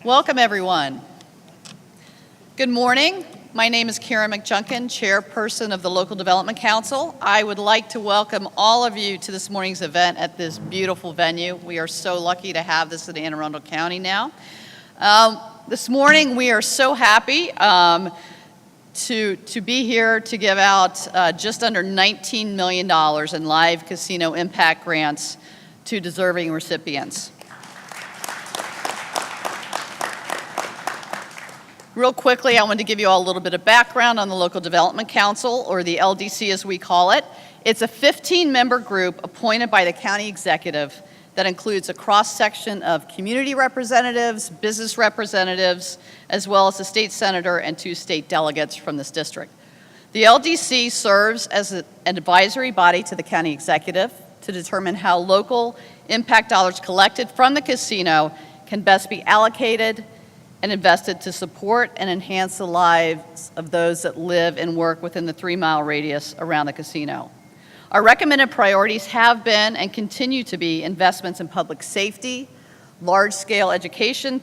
Welcome, everyone. Good morning. My name is Karen McJunkin, Chairperson of the Local Development Council. I would like to welcome all of you to this morning's event at this beautiful venue. We are so lucky to have this in Anne Arundel County now. This morning, we are so happy to be here to give out just under $19 million in live casino impact grants to deserving recipients. Real quickly, I want to give you all a little bit of background on the Local Development Council, or the LDC as we call it. It's a 15-member group appointed by the county executive that includes a cross-section of community representatives, business representatives, as well as a state senator and 2 state delegates from this district. The LDC serves as an advisory body to the county executive to determine how local impact dollars collected from the casino can best be allocated and invested to support and enhance the lives of those that live and work within the 3-mile radius around the casino. Our recommended priorities have been and continue to be investments in public safety, large-scale education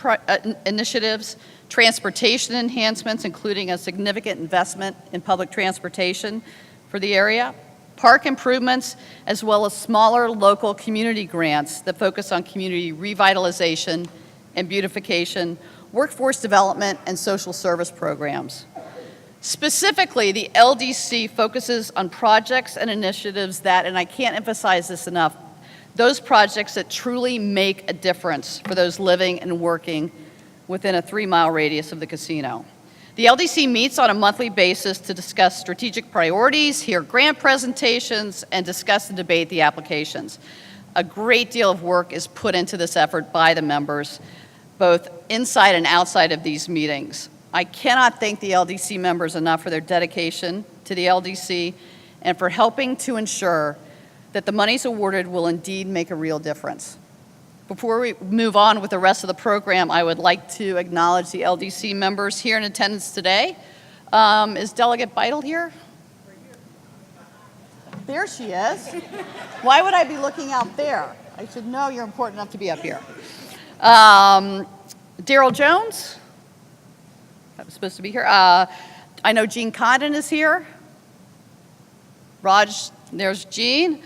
initiatives, transportation enhancements, including a significant investment in public transportation for the area, park improvements, as well as smaller local community grants that focus on community revitalization and beautification, workforce development, and social service programs. Specifically, the LDC focuses on projects and initiatives that, and I can't emphasize this enough, those projects that truly make a difference for those living and working within a 3-mile radius of the casino. The LDC meets on a monthly basis to discuss strategic priorities, hear grant presentations, and discuss and debate the applications. A great deal of work is put into this effort by the members, both inside and outside of these meetings. I cannot thank the LDC members enough for their dedication to the LDC and for helping to ensure that the monies awarded will indeed make a real difference. Before we move on with the rest of the program, I would like to acknowledge the LDC members here in attendance today. Is Delegate Beidel here? There she is. Why would I be looking out there? I should know you're important enough to be up here. Daryl Jones, that was supposed to be here. I know Gene Condon is here. Raj, there's Gene.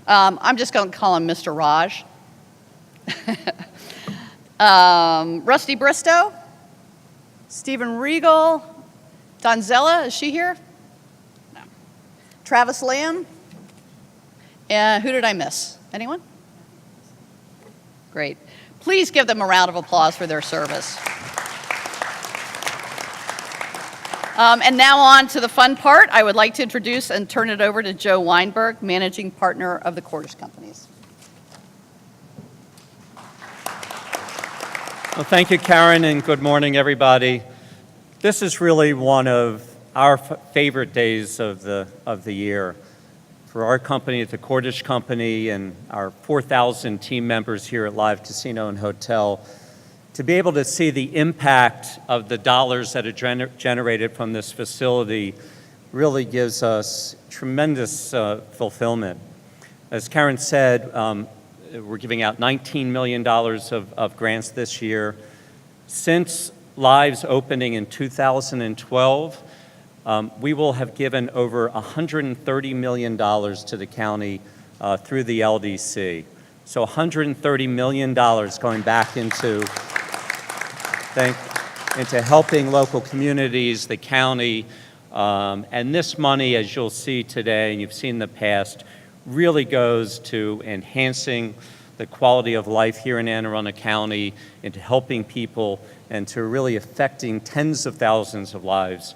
I'm just going to call him Mr. Raj. Rusty Bristow, Stephen Regal, Donzella, is she here? No. Travis Lamb. And who did I miss? Anyone? Great. Please give them a round of applause for their service. And now on to the fun part. I would like to introduce and turn it over to Joe Weinberg, Managing Partner of the Cordish Companies. Well, thank you, Karen, and good morning, everybody. This is really one of our favorite days of the year. For our company, the Cordish Company, and our 4,000 team members here at Live Casino and Hotel, to be able to see the impact of the dollars that are generated from this facility really gives us tremendous fulfillment. As Karen said, we're giving out $19 million of grants this year. Since Live's opening in 2012, we will have given over $130 million to the county through the LDC. So $130 million going back into helping local communities, the county, and this money, as you'll see today and you've seen in the past, really goes to enhancing the quality of life here in Anne Arundel County, into helping people, and to really affecting tens of thousands of lives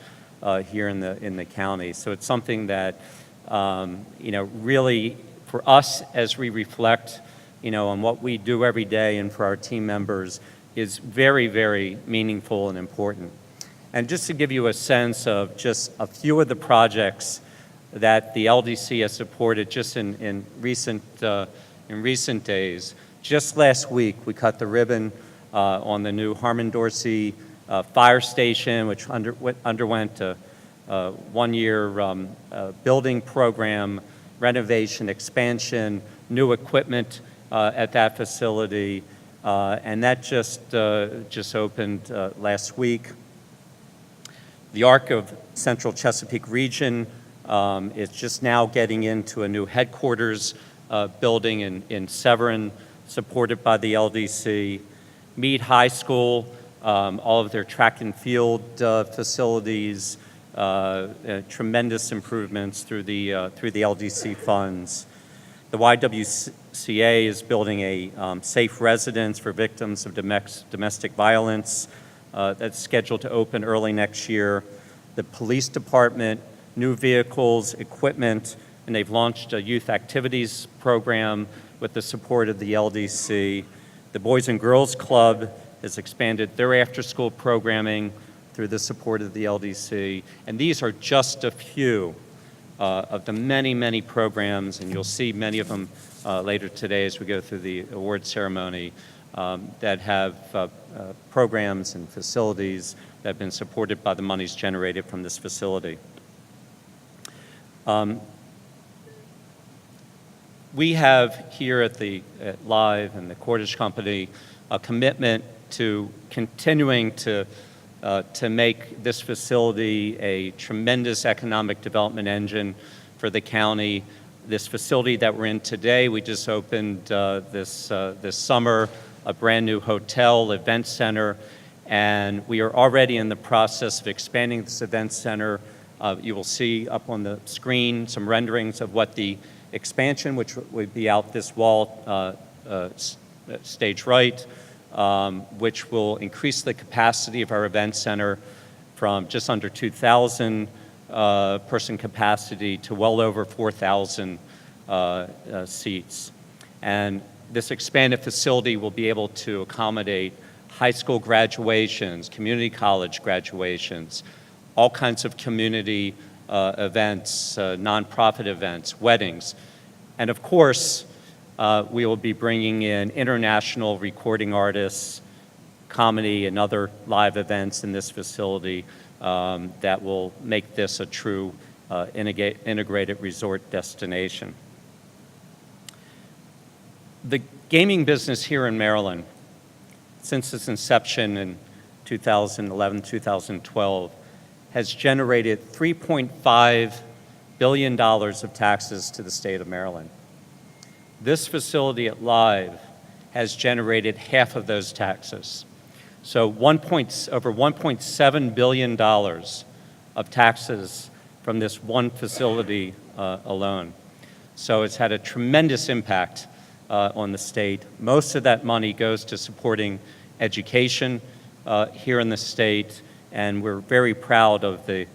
here in the county. So it's something that really for us, as we reflect on what we do every day, and for our team members, is very, very meaningful and important. And just to give you a sense of just a few of the projects that the LDC has supported just in recent days. Just last week, we cut the ribbon on the new Harmon Dorsey fire station, which underwent a one-year building program, renovation, expansion, new equipment at that facility. and that just opened last week. The ARC of Central Chesapeake Region is just now getting into a new headquarters building in Severn, supported by the LDC. Meade High School, all of their track and field facilities, tremendous improvements through the LDC funds. The YWCA is building a safe residence for victims of domestic violence that's scheduled to open early next year. The police department, new vehicles, equipment, and they've launched a youth activities program with the support of the LDC. The Boys and Girls Club has expanded their after-school programming through the support of the LDC. And these are just a few of the many, many programs, and you'll see many of them later today as we go through the award ceremony, that have programs and facilities that have been supported by the monies generated from this facility. We have here at Live and the Cordish Company a commitment to continuing to make this facility a tremendous economic development engine for the county. This facility that we're in today, we just opened this summer, a brand new hotel, event center, and we are already in the process of expanding this event center. You will see up on the screen some renderings of what the expansion, which would be out this wall, stage right, which will increase the capacity of our event center from just under 2,000 person capacity to well over 4,000 seats. And this expanded facility will be able to accommodate high school graduations, community college graduations, all kinds of community events, nonprofit events, weddings. And of course, we will be bringing in international recording artists, comedy, and other live events in this facility that will make this a true integrated resort destination. The gaming business here in Maryland, since its inception in 2011, 2012, has generated $3.5 billion of taxes to the state of Maryland. This facility at Live has generated half of those taxes. So over $1.7 billion of taxes from this one facility alone. So it's had a tremendous impact on the state. Most of that money goes to supporting education here in the state, and we're very proud of the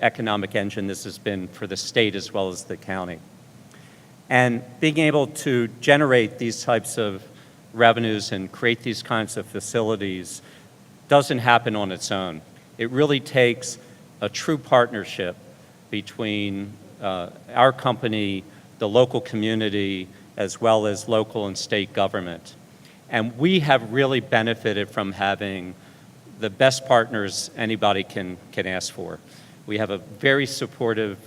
economic engine this has been for the state as well as the county. And being able to generate these types of revenues and create these kinds of facilities doesn't happen on its own. It really takes a true partnership between our company, the local community, as well as local and state government. And we have really benefited from having the best partners anybody can ask for. We have a very supportive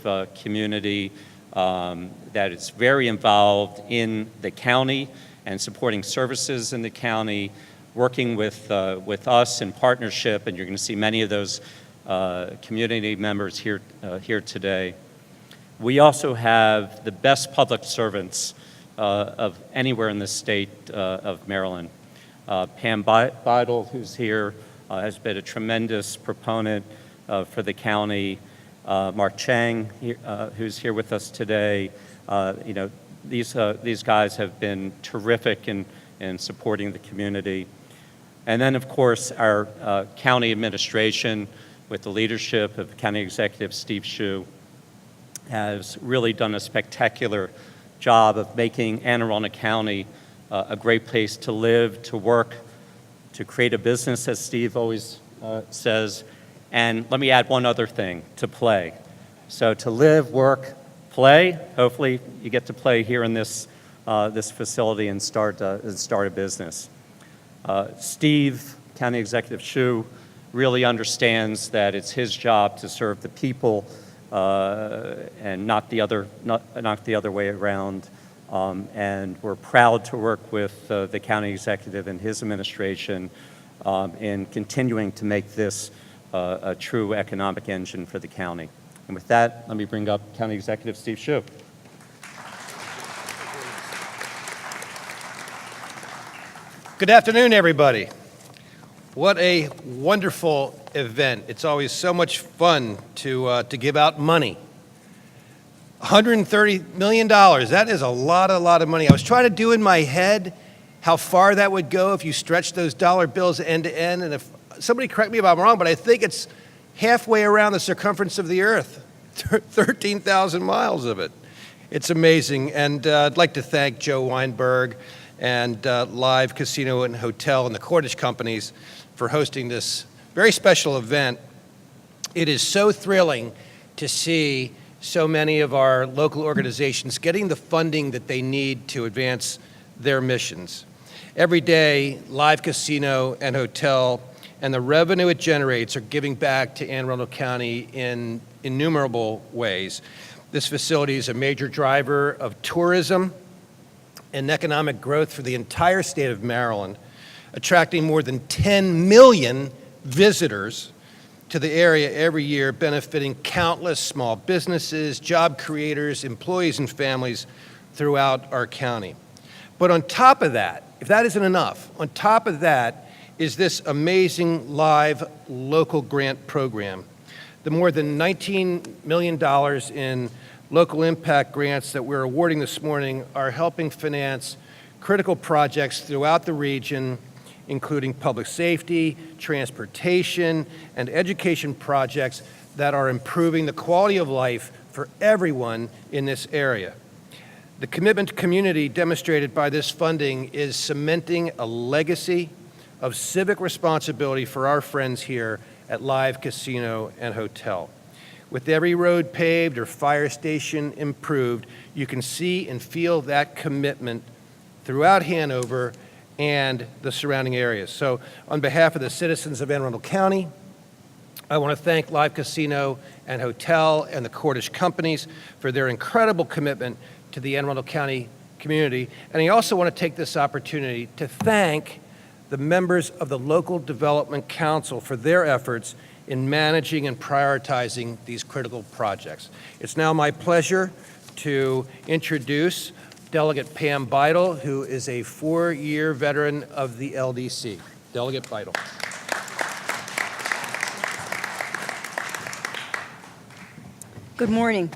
community that is very involved in the county and supporting services in the county, working with us in partnership, and you're going to see many of those community members here today. We also have the best public servants of anywhere in the state of Maryland. Pam Beidel, who's here, has been a tremendous proponent for the county. Mark Chang, who's here with us today. These guys have been terrific in supporting the community. And then, of course, our county administration, with the leadership of County Executive Steve Schuh, has really done a spectacular job of making Anne Arundel County a great place to live, to work, to create a business, as Steve always says. And let me add one other thing, to play. So to live, work, play. Hopefully you get to play here in this facility and start a business. Steve, County Executive Schuh, really understands that it's his job to serve the people and not the other way around. And we're proud to work with the county executive and his administration in continuing to make this a true economic engine for the county. And with that, let me bring up County Executive Steve Schuh. Good afternoon, everybody. What a wonderful event. It's always so much fun to give out money. $130 million, that is a lot of money. I was trying to do in my head how far that would go if you stretch those dollar bills end to end, and if somebody correct me if I'm wrong, but I think it's halfway around the circumference of the earth, 13,000 miles of it. It's amazing, and I'd like to thank Joe Weinberg and Live Casino and Hotel and the Cordish Companies for hosting this very special event. It is so thrilling to see so many of our local organizations getting the funding that they need to advance their missions. Every day, Live Casino and Hotel and the revenue it generates are giving back to Anne Arundel County in innumerable ways. This facility is a major driver of tourism and economic growth for the entire state of Maryland, attracting more than 10 million visitors to the area every year, benefiting countless small businesses, job creators, employees, and families throughout our county. But on top of that, if that isn't enough, on top of that is this amazing live local grant program. The more than $19 million in local impact grants that we're awarding this morning are helping finance critical projects throughout the region, including public safety, transportation, and education projects that are improving the quality of life for everyone in this area. The commitment to community demonstrated by this funding is cementing a legacy of civic responsibility for our friends here at Live Casino and Hotel. With every road paved or fire station improved, you can see and feel that commitment throughout Hanover and the surrounding areas. So on behalf of the citizens of Anne Arundel County, I want to thank Live Casino and Hotel and the Cordish Companies for their incredible commitment to the Anne Arundel County community. And I also want to take this opportunity to thank the members of the Local Development Council for their efforts in managing and prioritizing these critical projects. It's now my pleasure to introduce Delegate Pam Beidel, who is a 4-year veteran of the LDC. Delegate Beidel. Good morning.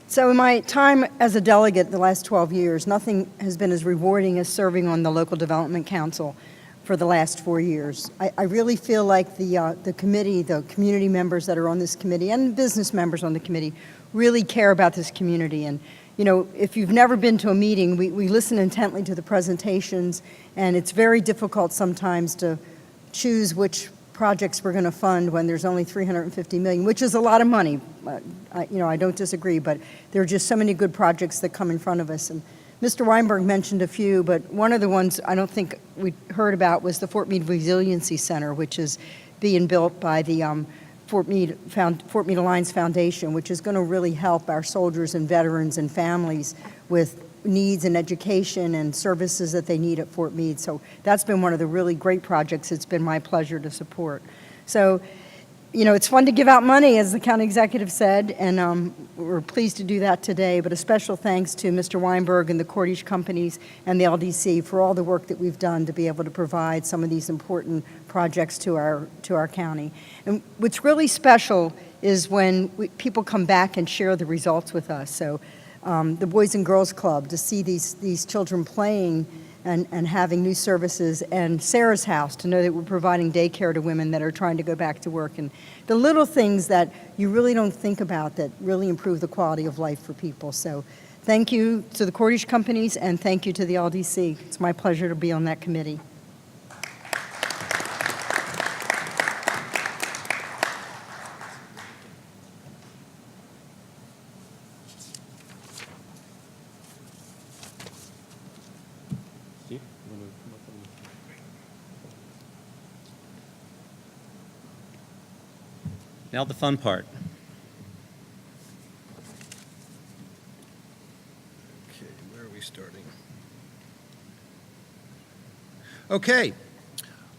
So in my time as a delegate the last 12 years, nothing has been as rewarding as serving on the Local Development Council for the last 4 years. I really feel like the committee, the community members that are on this committee and business members on the committee really care about this community. And you know, if you've never been to a meeting, we listen intently to the presentations, and it's very difficult sometimes to choose which projects we're going to fund when there's only $350 million, which is a lot of money. I don't disagree, but there are just so many good projects that come in front of us. And Mr. Weinberg mentioned a few, but one of the ones I don't think we heard about was the Fort Meade Resiliency Center, which is being built by the Fort Meade Alliance Foundation, which is going to really help our soldiers and veterans and families with needs and education and services that they need at Fort Meade. So that's been one of the really great projects it's been my pleasure to support. So, you know, it's fun to give out money, as the county executive said, and we're pleased to do that today. But a special thanks to Mr. Weinberg and the Cordish Companies and the LDC for all the work that we've done to be able to provide some of these important projects to our county. And what's really special is when people come back and share the results with us. So the Boys and Girls Club, to see these children playing and having new services, and Sarah's House, to know that we're providing daycare to women that are trying to go back to work, and the little things that you really don't think about that really improve the quality of life for people. So thank you to the Cordish Companies, and thank you to the LDC. It's my pleasure to be on that committee. Now the fun part. Okay, where are we Starting. Okay,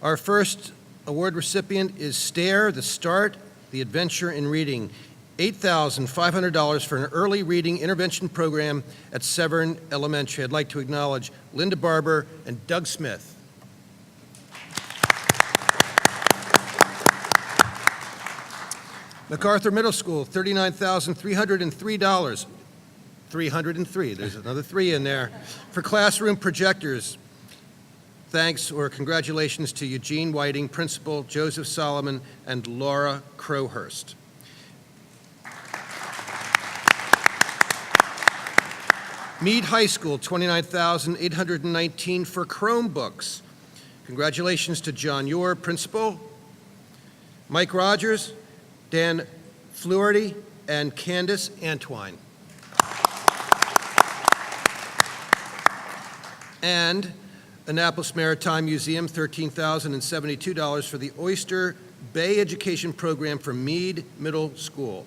our first award recipient is STARE, The Start, The Adventure in Reading, $8,500 for an early reading intervention program at Severn Elementary. I'd like to acknowledge Linda Barber and Doug Smith. MacArthur Middle School, $39,303. 303, there's another 3 in there, for classroom projectors. Thanks or congratulations to Eugene Whiting, Principal, Joseph Solomon, and Laura Crowhurst. Meade High School, $29,819 for Chromebooks. Congratulations to John Yor, Principal, Mike Rogers, Dan Fluharty, and Candace Antwine. And Annapolis Maritime Museum, $13,072 for the Oyster Bay Education Program for Meade Middle School.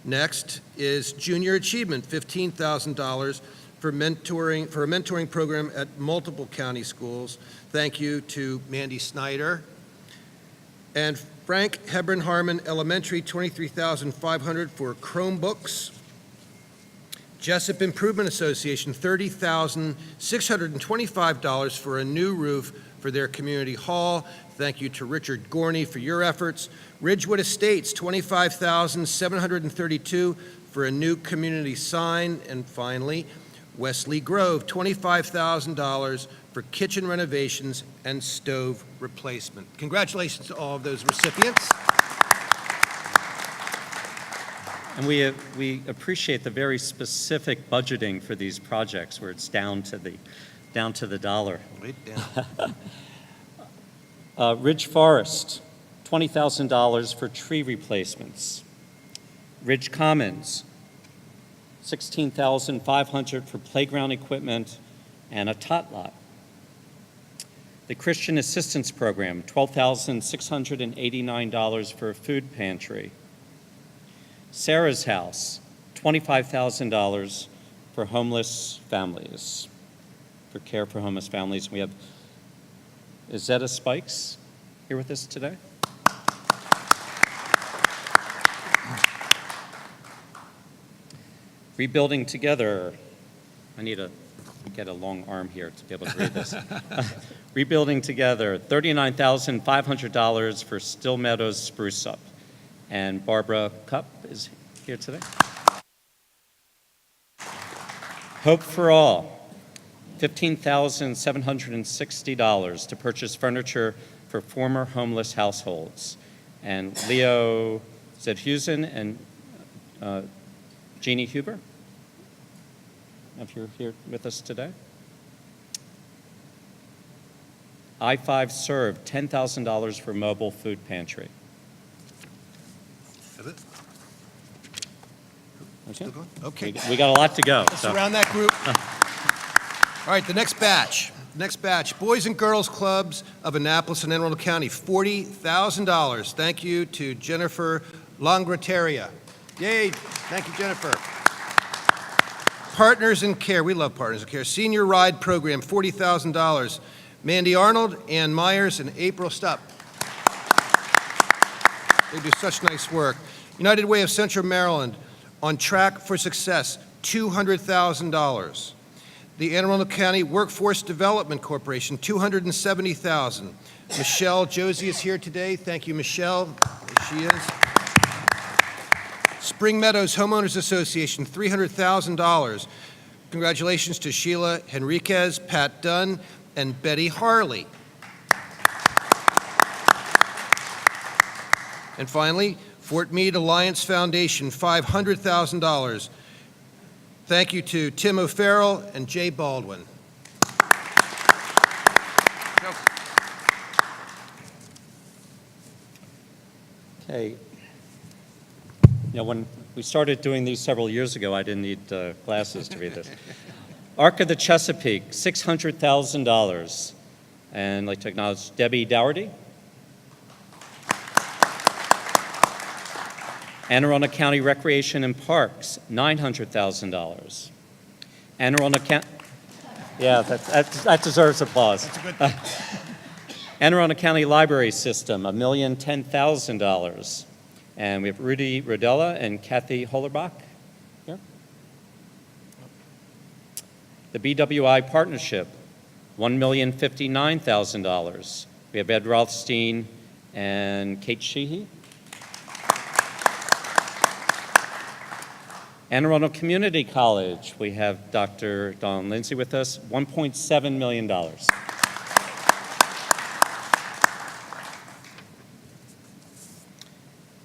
Next is Junior Achievement, $15,000 for a mentoring program at multiple county schools. Thank you to Mandy Snyder. And Frank Hebron Harmon Elementary, $23,500 for Chromebooks. Jessup Improvement Association, $30,625 for a new roof for their community hall. Thank you to Richard Gorney for your efforts. Ridgewood Estates, $25,732 for a new community sign. And finally, Wesley Grove, $25,000 for kitchen renovations and stove replacement. Congratulations to all of those recipients. And we appreciate the very specific budgeting for these projects where it's down to the dollar. Right down. Ridge Forest, $20,000 for tree replacements. Ridge Commons, $16,500 for playground equipment and a tot lot. The Christian Assistance Program, $12,689 for a food pantry. Sarah's House, $25,000 for homeless families, for care for homeless families. We have Izetta Spikes here with us today. Rebuilding Together. I need to get a long arm here to be able to read this. Rebuilding Together, $39,500 for Still Meadows Spruce Up. And Barbara Cupp is here today. Hope for All, $15,760 to purchase furniture for former homeless households. And Leo Zedhusen and Jeannie Huber, if you're here with us today. I-5 Serve, $10,000 for mobile food pantry. Is it? Okay. Still going? Okay. We got a lot to go. Let's surround that group. All right, the next batch. Boys and Girls Clubs of Annapolis and Anne Arundel County, $40,000. Thank you to Jennifer Longrateria. Yay, thank you, Jennifer. Partners in Care, we love Partners in Care. Senior Ride Program, $40,000. Mandy Arnold, Ann Myers, and April Stupp. They do such nice work. United Way of Central Maryland, On Track for Success, $200,000. The Anne Arundel County Workforce Development Corporation, $270,000. Michelle Josie is here today. Thank you, Michelle. There she is. Spring Meadows Homeowners Association, $300,000. Congratulations to Sheila Henriquez, Pat Dunn, and Betty Harley. And finally, Fort Meade Alliance Foundation, $500,000. Thank you to Tim O'Farrell and Jay Baldwin. Okay. You know, when we started doing these several years ago, I didn't need glasses to read this. Arc of the Chesapeake, $600,000. And I'd like to acknowledge Debbie Dougherty. Anne Arundel County Recreation and Parks, $900,000. Anne Arundel Yeah, that deserves applause. That's a good thing. Anne Arundel County Library System, $1,010,000. And we have Rudy Rodella and Kathy Hollerbach here. The BWI Partnership, $1,059,000. We have Ed Rothstein and Kate Sheehy. Anne Arundel Community College, we have Dr. Don Lindsay with us, $1.7 million.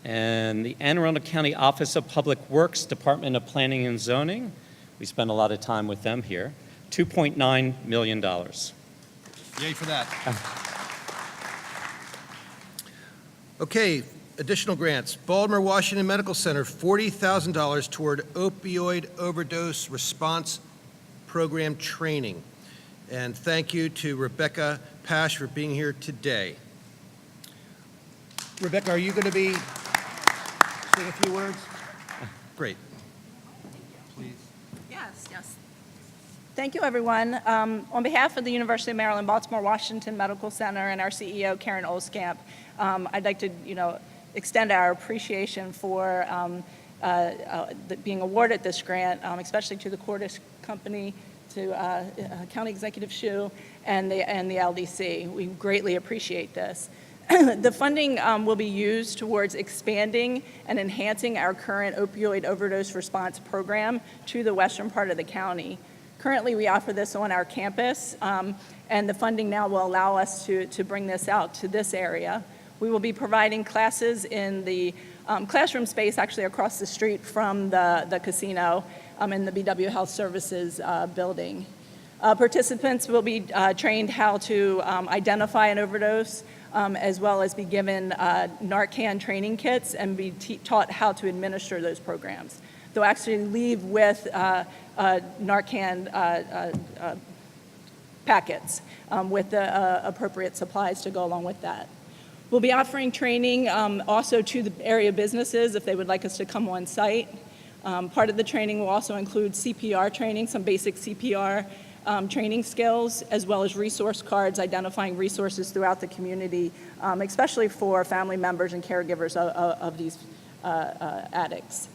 And the Anne Arundel County Office of Public Works, Department of Planning and Zoning, we spend a lot of time with them here, $2.9 million. Yay for that. Okay, additional grants. Baltimore Washington Medical Center, $40,000 toward opioid overdose response program training. And thank you to Rebecca Pash for being here today. Rebecca, are you going to be saying a few words? Great. Please. Yes. Thank you, everyone. On behalf of the University of Maryland, Baltimore Washington Medical Center and our CEO, Karen Olskamp, I'd like to, extend our appreciation for being awarded this grant, especially to the Cordish Company, to County Executive Schuh, and the LDC. We greatly appreciate this. The funding will be used towards expanding and enhancing our current opioid overdose response program to the western part of the county. Currently, we offer this on our campus, and the funding now will allow us to bring this out to this area. We will be providing classes in the classroom space actually across the street from the casino in the BW Health Services building. Participants will be trained how to identify an overdose, as well as be given Narcan training kits and be taught how to administer those programs. They'll actually leave with Narcan packets with the appropriate supplies to go along with that. We'll be offering training also to the area businesses if they would like us to come on site. Part of the training will also include CPR training, some basic CPR training skills, as well as resource cards identifying resources throughout the community, especially for family members and caregivers of these addicts.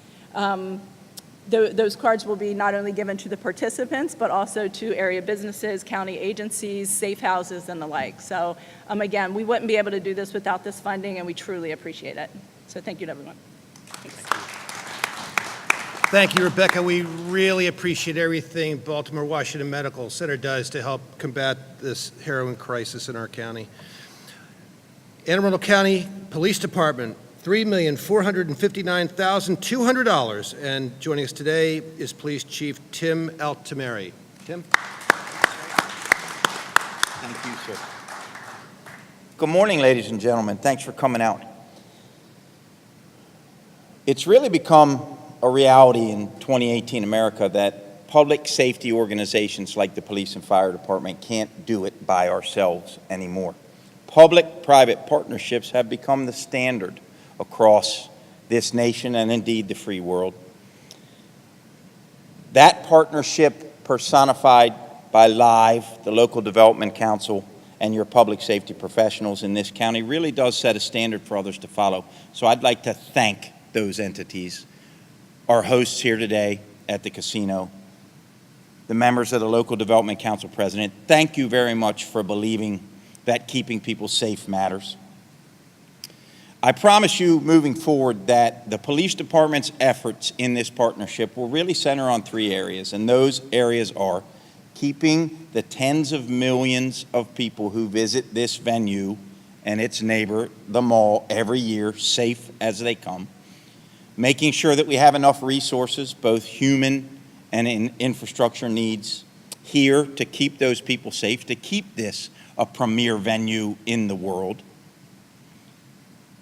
Those cards will be not only given to the participants, but also to area businesses, county agencies, safe houses, and the like. So again, we wouldn't be able to do this without this funding, and we truly appreciate it. So thank you to everyone. Thanks. Thank you, Rebecca. We really appreciate everything Baltimore Washington Medical Center does to help combat this heroin crisis in our county. Anne Arundel County Police Department, $3,459,200. And joining us today is Police Chief Tim Altameri. Tim? Thank you, sir. Good morning, ladies and gentlemen. Thanks for coming out. It's really become a reality in 2018 America that public safety organizations like the police and fire department can't do it by ourselves anymore. Public-private partnerships have become the standard across this nation and indeed the free world. That partnership personified by LIVE, the Local Development Council, and your public safety professionals in this county really does set a standard for others to follow. So I'd like to thank those entities, our hosts here today at the casino, the members of the Local Development Council president. Thank you very much for believing that keeping people safe matters. I promise you moving forward that the police department's efforts in this partnership will really center on three areas, and those areas are keeping the tens of millions of people who visit this venue and its neighbor, the mall, every year safe as they come, making sure that we have enough resources, both human and in infrastructure needs, here to keep those people safe, to keep this a premier venue in the world.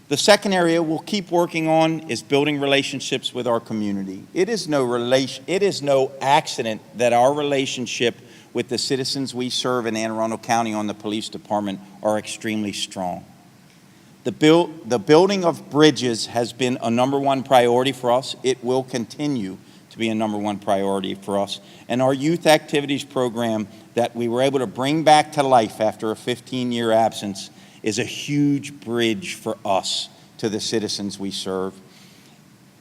The second area we'll keep working on is building relationships with our community. It is no accident that our relationship with the citizens we serve in Anne Arundel County on the police department are extremely strong. The building of bridges has been a #1 priority for us. It will continue to be a #1 priority for us. And our youth activities program that we were able to bring back to life after a 15-year absence is a huge bridge for us to the citizens we serve.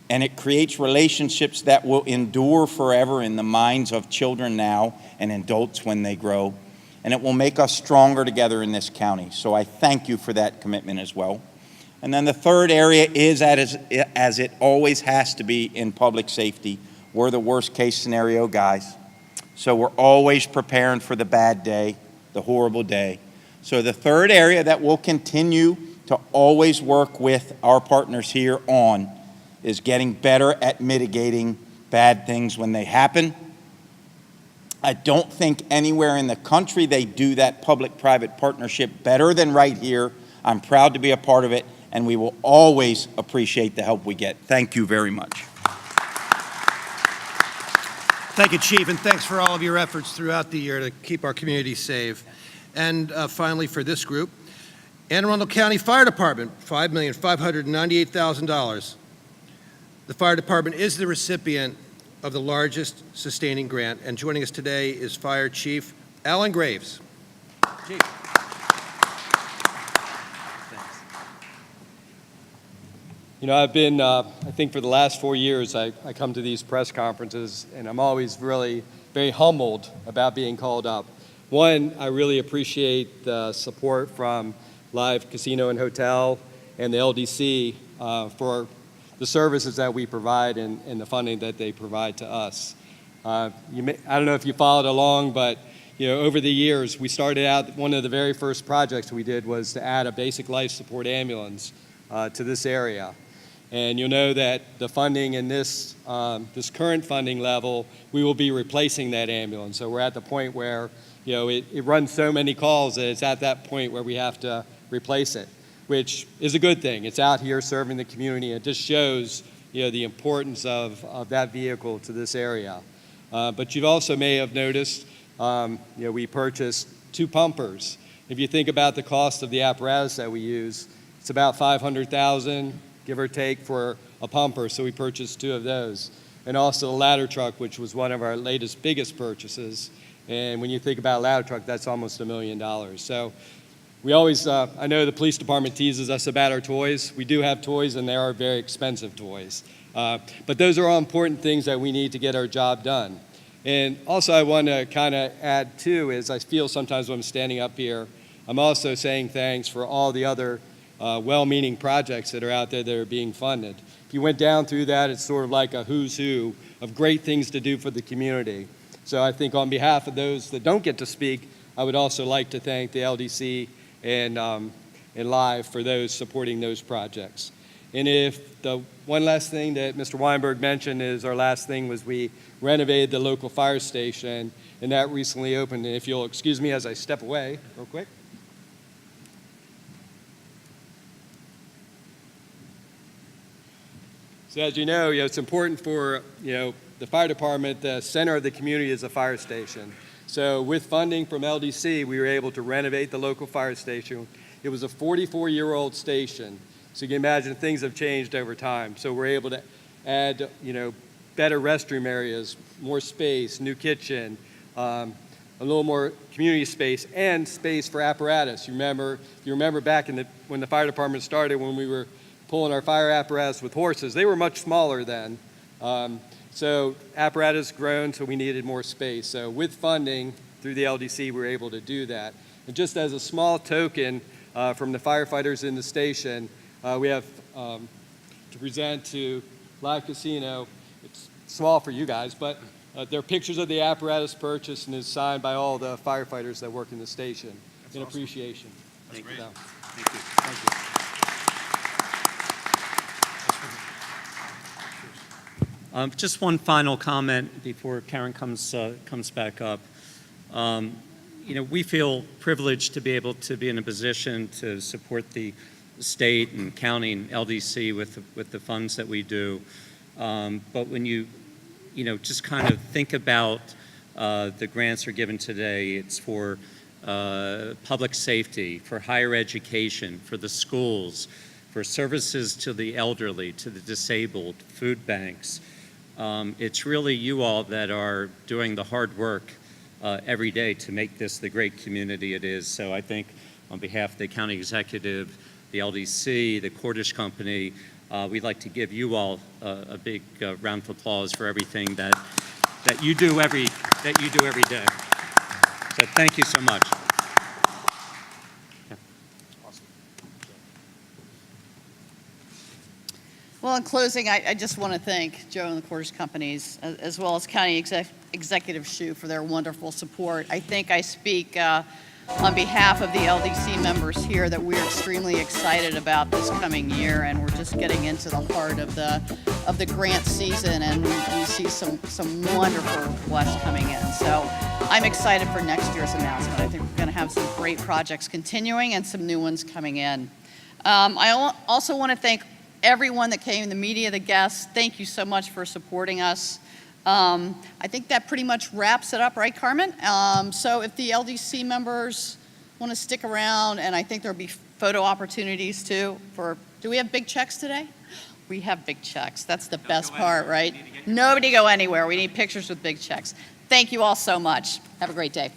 And it creates relationships that will endure forever in the minds of children now and adults when they grow. And it will make us stronger together in this county. So I thank you for that commitment as well. And then the third area is, as it always has to be in public safety, we're the worst case scenario guys. So we're always preparing for the bad day, the horrible day. So the third area that we'll continue to always work with our partners here on is getting better at mitigating bad things when they happen. I don't think anywhere in the country they do that public-private partnership better than right here. I'm proud to be a part of it, and we will always appreciate the help we get. Thank you very much. Thank you, Chief, and thanks for all of your efforts throughout the year to keep our community safe. And finally, for this group, Anne Arundel County Fire Department, $5,598,000. The fire department is the recipient of the largest sustaining grant, and joining us today is Fire Chief Alan Graves. Chief. You know, I've been, I think for the last 4 years, I come to these press conferences, and I'm always really very humbled about being called up. One, I really appreciate the support from Live Casino and Hotel and the LDC for the services that we provide and the funding that they provide to us. I don't know if you followed along, but you know, over the years, we started out, one of the very first projects we did was to add a basic life support ambulance to this area. And you'll know that the funding in this current funding level, we will be replacing that ambulance. So we're at the point where, you know, it runs so many calls that it's at that point where we have to replace it, which is a good thing. It's out here serving the community. It just shows, you know, the importance of that vehicle to this area. But you also may have noticed, you know, we purchased 2 pumpers. If you think about the cost of the apparatus that we use, it's about $500,000, give or take, for a pumper, so we purchased 2 of those. And also a ladder truck, which was one of our latest, biggest purchases. And when you think about a ladder truck, that's almost $1 million. So we always, I know the police department teases us about our toys. We do have toys, and they are very expensive toys. But those are all important things that we need to get our job done. And also I want to kind of add too, is I feel sometimes when I'm standing up here, I'm also saying thanks for all the other well-meaning projects that are out there that are being funded. If you went down through that, it's sort of like a who's who of great things to do for the community. So I think on behalf of those that don't get to speak, I would also like to thank the LDC and Live for those supporting those projects. And if the one last thing that Mr. Weinberg mentioned is our last thing was we renovated the local fire station, and that recently opened. And if you'll excuse me as I step away real quick. So as you know, it's important for, the fire department, the center of the community is a fire station. So with funding from LDC, we were able to renovate the local fire station. It was a 44-year-old station. So you can imagine things have changed over time. So we're able to add, better restroom areas, more space, new kitchen, a little more community space, and space for apparatus. You remember back when the fire department started, when we were pulling our fire apparatus with horses, they were much smaller then. So apparatus grown, so we needed more space. So with funding through the LDC, we were able to do that. And just as a small token from the firefighters in the station, we have to present to Live Casino. It's small for you guys, but there are pictures of the apparatus purchased and is signed by all the firefighters that work in the station. That's in awesome. Appreciation. That's great. Thank you. Thank you. Just one final comment before Karen comes back up. We feel privileged to be able to be in a position to support the state and county and LDC with the funds that we do. But when you just kind of think about the grants are given today, it's for public safety, for higher education, for the schools, for services to the elderly, to the disabled, food banks. It's really you all that are doing the hard work every day to make this the great community it is. So I think on behalf of the county executive, the LDC, the Cordish Company, we'd like to give you all a big round of applause for everything that you do every day. So thank you so much. Well, in closing, I just want to thank Joe and the Cordish Companies, as well as County Executive Schuh, for their wonderful support. I think I speak on behalf of the LDC members here that we're extremely excited about this coming year, and we're just getting into the heart of the grant season, and we see some wonderful requests coming in. So I'm excited for next year's announcement. I think we're going to have some great projects continuing and some new ones coming in. I also want to thank everyone that came, the media, the guests. Thank you so much for supporting us. I think that pretty much wraps it up, right, Carmen? So if the LDC members want to stick around, and I think there'll be photo opportunities too do we have big checks today? We have big checks. That's the best part, right? Nobody go anywhere. We need pictures with big checks. Thank you all so much. Have a great day.